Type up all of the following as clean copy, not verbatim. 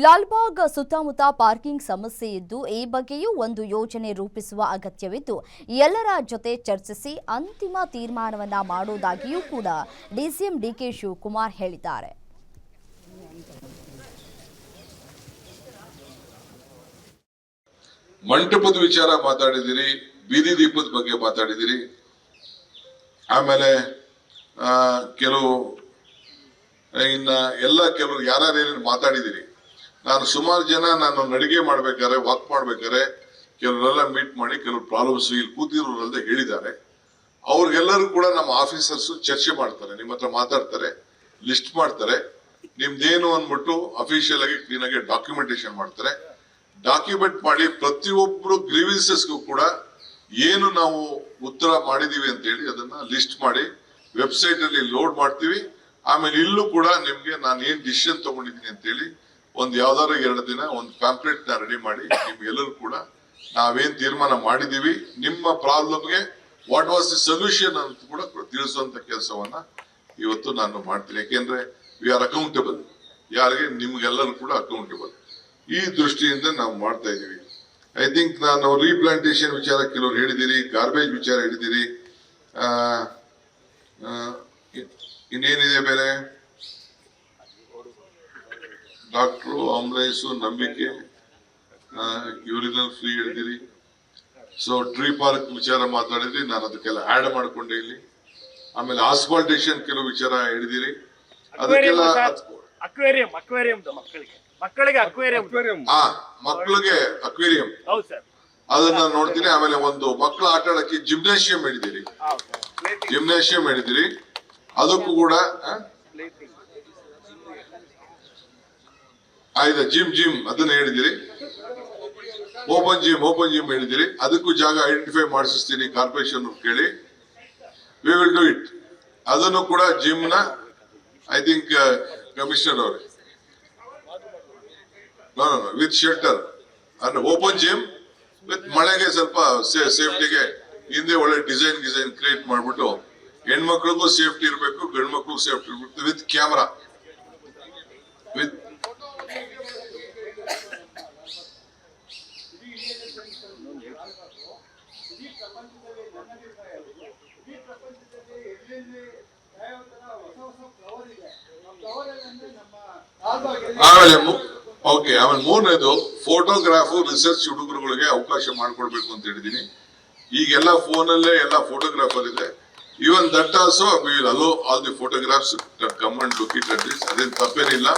ಲಾಲ್ಬಾಗ್ ಸುತ್ತಮುತ್ತ ಪಾರ್ಕಿಂಗ್ ಸಮಸ್ಯೆ ಇದ್ದು ಈ ಬಗ್ಗೆಯೂ ಒಂದು ಯೋಜನೆ ರೂಪಿಸುವ ಅಗತ್ಯವಿದ್ದು ಎಲ್ಲರ ಜೊತೆ ಚರ್ಚಿಸಿ ಅಂತಿಮ ತೀರ್ಮಾನವನ್ನ ಮಾಡುವುದಾಗಿಯೂ ಕೂಡ ಡಿಸಿಎಂ ಡಿಕೆ ಶಿವಕುಮಾರ್ ಹೇಳಿದ್ದಾರೆ. ಮಂಟಪದ ವಿಚಾರ ಮಾತಾಡಿದಿರಿ, ಬೀದಿ ದೀಪದ ಬಗ್ಗೆ ಮಾತಾಡಿದಿರಿ, ಆಮೇಲೆ ಕೆಲವು ಕೆಲವರು ಯಾರ್ಯಾರು ಮಾತಾಡಿದಿರಿ. ನಾನು ಸುಮಾರು ಜನ ನಾನು ಅಡಿಗೆ ಮಾಡ್ಬೇಕಾದ್ರೆ ವಾಕ್ ಮಾಡ್ಬೇಕಾದ್ರೆ ಕೆಲವರೆಲ್ಲ ಮೀಟ್ ಮಾಡಿ ಕೆಲವು ಪ್ರಾಬ್ಲಮ್ಸ್ ಇಲ್ಲಿ ಕೂತಿರೋರಲ್ಲದೆ ಹೇಳಿದ್ದಾರೆ. ಅವ್ರಿಗೆಲ್ಲರೂ ಕೂಡ ನಮ್ಮ ಆಫೀಸರ್ಸ್ ಚರ್ಚೆ ಮಾಡ್ತಾರೆ, ನಿಮ್ಮ ಹತ್ರ ಮಾತಾಡ್ತಾರೆ, ಲಿಸ್ಟ್ ಮಾಡ್ತಾರೆ, ನಿಮ್ದೇನು ಅಂದ್ಬಿಟ್ಟು ಅಫಿಷಿಯಲ್ ಆಗಿ ಕ್ಲೀನ್ ಆಗಿ ಡಾಕ್ಯುಮೆಂಟೇಶನ್ ಮಾಡ್ತಾರೆ. ಡಾಕ್ಯುಮೆಂಟ್ ಮಾಡಿ ಪ್ರತಿಯೊಬ್ಬರು ಗ್ರೀವೆನ್ಸಸ್ಗೂ ಕೂಡ ಏನು ನಾವು ಉತ್ತರ ಮಾಡಿದೀವಿ ಅಂತ ಹೇಳಿ ಅದನ್ನ ಲಿಸ್ಟ್ ಮಾಡಿ ವೆಬ್ಸೈಟ್ ಅಲ್ಲಿ ಲೋಡ್ ಮಾಡ್ತೀವಿ. ಆಮೇಲೆ ಇಲ್ಲೂ ಕೂಡ ನಿಮ್ಗೆ ನಾನು ಏನ್ ಡಿಸಿಷನ್ ತಗೊಂಡಿದ್ದೀನಿ ಅಂತ ಹೇಳಿ ಒಂದ್ ಯಾವ್ದಾದ್ರು 2 ದಿನ ಒಂದು ಪ್ಯಾಂಪ್ಲೆಟ್ ನ ರೆಡಿ ಮಾಡಿ ನಿಮ್ಗೆಲ್ಲರೂ ಕೂಡ ನಾವೇನ್ ತೀರ್ಮಾನ ಮಾಡಿದೀವಿ, ನಿಮ್ಮ ಪ್ರಾಬ್ಲಮ್ಗೆ ವಾಟ್ ವಾಸ್ ದಿ ಸೊಲ್ಯೂಷನ್ ಅಂತ ಕೂಡ ತಿಳಿಸುವಂತ ಕೆಲಸವನ್ನ ಇವತ್ತು ನಾನು ಮಾಡ್ತೀನಿ. ಯಾಕೆಂದ್ರೆ ವಿ ಆರ್ ಅಕೌಂಟಬಲ್, ಯಾರಿಗೆ ನಿಮ್ಗೆಲ್ಲರೂ ಕೂಡ ಅಕೌಂಟಬಲ್. ಈ ದೃಷ್ಟಿಯಿಂದ ನಾವು ಮಾಡ್ತಾ ಇದೀವಿ. ಐ ಥಿಂಕ್ ನಾನು ರೀಪ್ಲಾಂಟೇಶನ್ ವಿಚಾರ ಕೆಲವರು ಹೇಳಿದಿರಿ, ಗಾರ್ಬೇಜ್ ವಿಚಾರ ಹೇಳಿದಿರಿ, ಇನ್ನೇನಿದೆ ಬೇರೆ, ಡಾಕ್ಟ್ರು, ಆಂಬುಲೆನ್ಸು, ನಂಬಿಕೆ, ಯೂರಿನಲ್ ಫ್ರೀ ಹೇಳಿದಿರಿ. ಸೊ ಟ್ರೀ ಪಾರ್ಕ್ ವಿಚಾರ ಮಾತಾಡಿದ್ರಿ, ನಾನು ಅದಕ್ಕೆಲ್ಲ ಆಡ್ ಮಾಡ್ಕೊಂಡೆ ಇಲ್ಲಿ. ಆಮೇಲೆ ಆಸ್ಫಾಲ್ಟೇಶನ್ ಕೆಲವು ವಿಚಾರ ಹೇಳಿದಿರಿ, ಅದಕ್ಕೆಲ್ಲ ಮಕ್ಕಳಿಗೆ ಅಕ್ವೇರಿಯಂ ಅದನ್ನ ನೋಡ್ತೀನಿ. ಆಮೇಲೆ ಒಂದು ಮಕ್ಕಳ ಆಟ ಆಡಕ್ಕೆ ಜಿಮ್ನೇಷಿಯಂ ಹೇಳಿದಿರಿ, ಅದಕ್ಕೂ ಕೂಡ ಆಯ್ತಾ, ಜಿಮ್ ಅದನ್ನ ಹೇಳಿದಿರಿ. ಓಪನ್ ಜಿಮ್ ಹೇಳಿದಿರಿ, ಅದಕ್ಕೂ ಜಾಗ ಐಡೆಂಟಿಫೈ ಮಾಡಿಸ್ತೀನಿ ಕಾರ್ಪೊರೇಷನ್ ಕೇಳಿ. V will do it. ಅದನ್ನು ಕೂಡ ಜಿಮ್ ನ ಐ ಥಿಂಕ್ ಕಮಿಷನರ್ ಅವರೇ ವಿತ್ ಶೆಲ್ಟರ್ ಅಂದ್ರೆ ಓಪನ್ ಜಿಮ್ ವಿತ್ ಮಳೆಗೆ ಸ್ವಲ್ಪ ಸೇಫ್ಟಿಗೆ ಹಿಂದೆ ಒಳ್ಳೆ ಡಿಸೈನ್ ಕ್ರಿಯೇಟ್ ಮಾಡ್ಬಿಟ್ಟು ಹೆಣ್ಮಕ್ಳಿಗೂ ಸೇಫ್ಟಿ ಇರಬೇಕು, ಗಂಡು ಮಕ್ಳಿಗೂ ಸೇಫ್ಟಿ ಇರಬೇಕು, ವಿತ್ ಕ್ಯಾಮ್ರಾ, ವಿತ್ ಆಮೇಲೆ ಮೂರನೇದು ಫೋಟೋಗ್ರಾಫ್ ರಿಸರ್ಚ್ ಹುಡುಗರುಗಳಿಗೆ ಅವಕಾಶ ಮಾಡ್ಕೊಡ್ಬೇಕು ಅಂತ ಹೇಳಿದೀನಿ. ಈಗೆಲ್ಲ ಫೋನಲ್ಲೇ ಎಲ್ಲ ಫೋಟೋಗ್ರಾಫರ್ ಇದೆ. Even that also we will hello all the photographs come and look it at this. ಅದೇನು ತಪ್ಪೇನಿಲ್ಲ.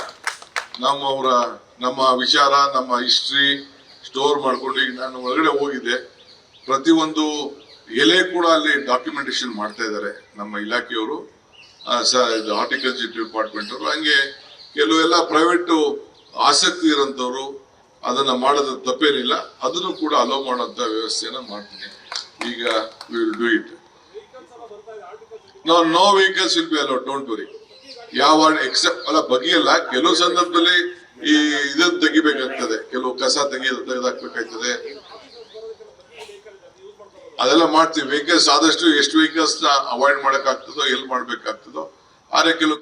ನಮ್ಮ ವಿಚಾರ, ನಮ್ಮ ಹಿಸ್ಟ್ರಿ ಸ್ಟೋರ್ ಮಾಡ್ಕೊಂಡು ಈಗ ನಾನು ಒಳಗಡೆ ಹೋಗಿದ್ದೆ, ಪ್ರತಿಯೊಂದು ಎಲೆ ಕೂಡ ಅಲ್ಲಿ ಡಾಕ್ಯುಮೆಂಟೇಶನ್ ಮಾಡ್ತಾ ಇದ್ದಾರೆ ನಮ್ಮ ಇಲಾಖೆಯವರು, ಹಾರ್ಟಿಕಲ್ಚರ್ ಡಿಪಾರ್ಟ್ಮೆಂಟ್ ಅವರು. ಹಂಗೆ ಕೆಲವೆಲ್ಲ ಪ್ರೈವೇಟ್ ಆಸಕ್ತಿ ಇರೋಂಥವ್ರು ಅದನ್ನ ಮಾಡೋದು ತಪ್ಪೇನಿಲ್ಲ, ಅದನ್ನು ಕೂಡ ಅಲೋ ಮಾಡೋಂಥ ವ್ಯವಸ್ಥೆಯನ್ನ ಮಾಡ್ತೀನಿ. ಈಗ we will do it. No vehicles will be allow, don't worry. ಯಾವ ಎಕ್ಸೆಪ್ಟ್ ಅಲ್ಲ ಬಗೆಯಲ್ಲ, ಕೆಲವು ಸಂದರ್ಭದಲ್ಲಿ ಈ ಇದನ್ನು ತೆಗಿಬೇಕಾಗ್ತದೆ, ಕೆಲವು ಕಸ ತೆಗೆದಾಕ್ಬೇಕಾಗ್ತದೆ, ಅದೆಲ್ಲ ಮಾಡ್ತೀವಿ. ವೆಹಿಕಲ್ಸ್ ಆದಷ್ಟು ಎಷ್ಟು ವೆಹಿಕಲ್ಸ್ ನ ಅವಾಯ್ಡ್ ಮಾಡಕ್ಕಾಗ್ತದೋ, ಎಲ್ಲಿ ಮಾಡ್ಬೇಕಾಗ್ತದೋ ಆದ್ರೆ ಕೆಲವು